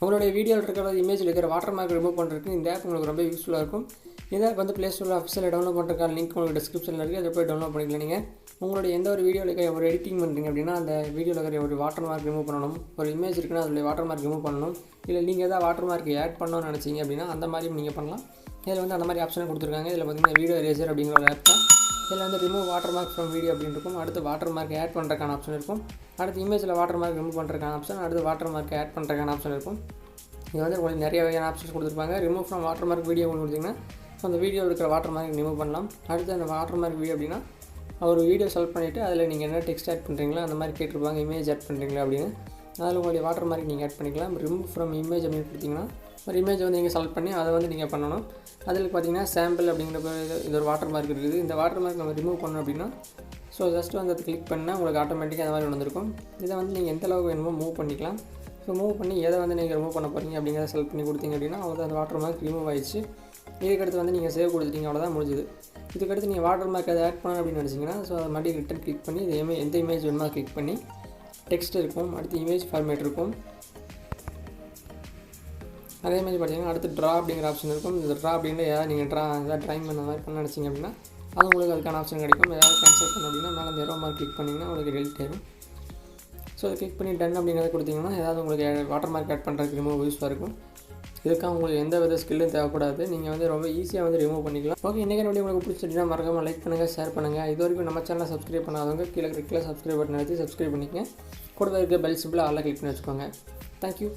உங்களுடைய வீடியோவில் இருக்கிற இமேஜில் இருக்கிற வாட்டர் மார்க் ரிமூவ் பண்ணுறதுக்கு இந்த ஆப் உங்களுக்கு ரொம்ப யூஸ்ஃபுல்லாக இருக்கும். இந்த ஆப் வந்து ப்ளே ஸ்டோரில் அஃபிஷியலாக டவுன்லோட் பண்ணுறதுக்கான லிங்க் உங்களுக்கு டிஸ்கிரிப்ஷனில் இருக்குது. அதை போய் டவுன்லோட் பண்ணிக்கலாம். நீங்கள் உங்களுடைய எந்த ஒரு வீடியோவில் இருக்கிற ஒரு எடிட்டிங் பண்ணுறீங்க அப்படின்னா அந்த வீடியோவில் இருக்கிற ஒரு வாட்டர் மார்க் ரிமூவ் பண்ணணும். ஒரு இமேஜ் இருக்குன்னா அதில் வாட்டர் மார்க் ரிமூவ் பண்ணணும். இல்லை நீங்கள் எதாவது வாட்டர் மார்க் ஆட் பண்ணணும்னு நினச்சிங்க அப்படின்னா அந்த மாதிரியும் நீங்கள் பண்ணலாம். இதில் வந்து அந்த மாதிரி ஆப்ஷனை கொடுத்துருக்காங்க. இதில் பார்த்தீங்கன்னா வீடியோ எரேசர் அப்படிங்கிற ஒரு ஆப் தான். இதில் வந்து remove water mark from video அப்படின்னு இருக்கும். அடுத்து வாட்டர் மார்க் ஆட் பண்ணுறதுக்கான ஆப்ஷன் இருக்கும். அடுத்து இமேஜில் வாட்டர் மார்க் ரிமூவ் பண்ணுறதுக்கான ஆப்ஷன், அடுத்து வாட்டர் மார்க் ஆட் பண்ணுறதுக்கான ஆப்ஷன் இருக்கும். இது வந்து உங்களுக்கு நிறைய வகையான ஆப்ஷன்ஸ் கொடுத்துருப்பாங்க. Remove from water mark video கொடுத்தீங்கன்னா அந்த வீடியோ இருக்கிற வாட்டர் மார்க் ரிமூவ் பண்ணலாம். அடுத்து அந்த வாட்டர் மார்க் வீடியோ அப்படின்னா ஒரு வீடியோ செலக்ட் பண்ணிவிட்டு அதில் நீங்கள் என்ன டெக்ஸ்ட் ஆட் பண்ணுறீங்களோ அந்த மாதிரி கேட்டிருப்பாங்க. இமேஜ் ஆட் பண்ணுறீங்களா அப்படின்னு அதில் உங்களுடைய வாட்டர் மார்க் நீங்கள் ஆட் பண்ணிக்கலாம். ரிமூவ் ஃப்ரம் இமேஜ் அப்படின்னு கொடுத்தீங்கன்னா ஒரு இமேஜை வந்து நீங்கள் செலக்ட் பண்ணி அதை வந்து நீங்கள் பண்ணணும். அதில் பார்த்தீங்கன்னா சாம்பிள் அப்படிங்கிற இது ஒரு வாட்டர் மார்க் இருக்குது. இந்த வாட்டர் மார்க் நம்ம ரிமூவ் பண்ணணும் அப்படின்னா ஜஸ்ட்டு வந்து அதை கிளிக் பண்ணால் உங்களுக்கு ஆட்டோமேட்டிக்காக அந்த மாதிரி வந்துருக்கும். இதை வந்து நீங்கள் எந்த அளவுக்கு வேணுமோ மூவ் பண்ணிக்கலாம். மூவ் பண்ணி எதை வந்து நீங்கள் ரிமூவ் பண்ண போகிறீங்க அப்படிங்கிறத செலக்ட் பண்ணி கொடுத்தீங்க அப்படின்னா அந்த வாட்டர் மார்க் ரிமூவ் ஆயிடுச்சு. இதுக்கடுத்து வந்து நீங்கள் சேவ் கொடுத்துட்டீங்க, அவ்வளோதான் முடிஞ்சுது. இதுக்கடுத்து நீங்கள் வாட்டர் மார்க் அதை ஆட் பண்ணணும் அப்படின்னு நினச்சிங்கன்னா அதை மறுபடியும் ரிட்டன் கிளிக் பண்ணி எந்த இமேஜ் வேணுமோ கிளிக் பண்ணி டெக்ஸ்ட் இருக்கும். அடுத்து இமேஜ் ஃபார்மேட் இருக்கும். அதே மாதிரி பார்த்தீங்கன்னா அடுத்து ட்ரா அப்படிங்கிற ஆப்ஷன் இருக்கும். இந்த ட்ரா அப்படின்னா ஏதாவது நீங்கள் ஏதாவது ட்ராயிங் பண்ண மாதிரி பண்ண நினச்சிங்க அப்படின்னா அது உங்களுக்கு அதுக்கான ஆப்ஷன் கிடைக்கும். ஏதாவது கேன்சல் பண்ணணும் அப்படின்னா மேலே அந்த ஏரோ மார்க் கிளிக் பண்ணிங்கன்னா உங்களுக்கு டெலிட் ஆயிடும். அதை கிளிக் பண்ணி டன் அப்படிங்கிறத கொடுத்தீங்கன்னா ஏதாவது உங்களுக்கு வாட்டர் மார்க் ஆட் பண்ணுறதுக்கு ரிமூவ் யூஸ்ஃபாக இருக்கும். இதுக்காக உங்களுக்கு எந்த வித ஸ்கில்லும் தேவைப்படாது. நீங்கள் வந்து ரொம்ப ஈஸியாக வந்து ரிமூவ் பண்ணிக்கலாம். ஓகே, இன்றைக்கி வீடியோ உங்களுக்கு பிடிச்சிட்டுனா மறக்காமல் லைக் பண்ணுங்கள், ஷேர் பண்ணுங்கள். இது வரைக்கும் நம்ம சேனலை சப்ஸ்கிரைப் பண்ணாதவங்க கீழே இருக்கிற சப்ஸ்கிரைப் பட்டன் வச்சு சப்ஸ்கிரைப் பண்ணிக்கங்க. கூடவே இருக்க பெல் சிம்பிள் ஆல்ல கிளிக் பண்ணி வச்சுக்கோங்க. தேங்க்யூ.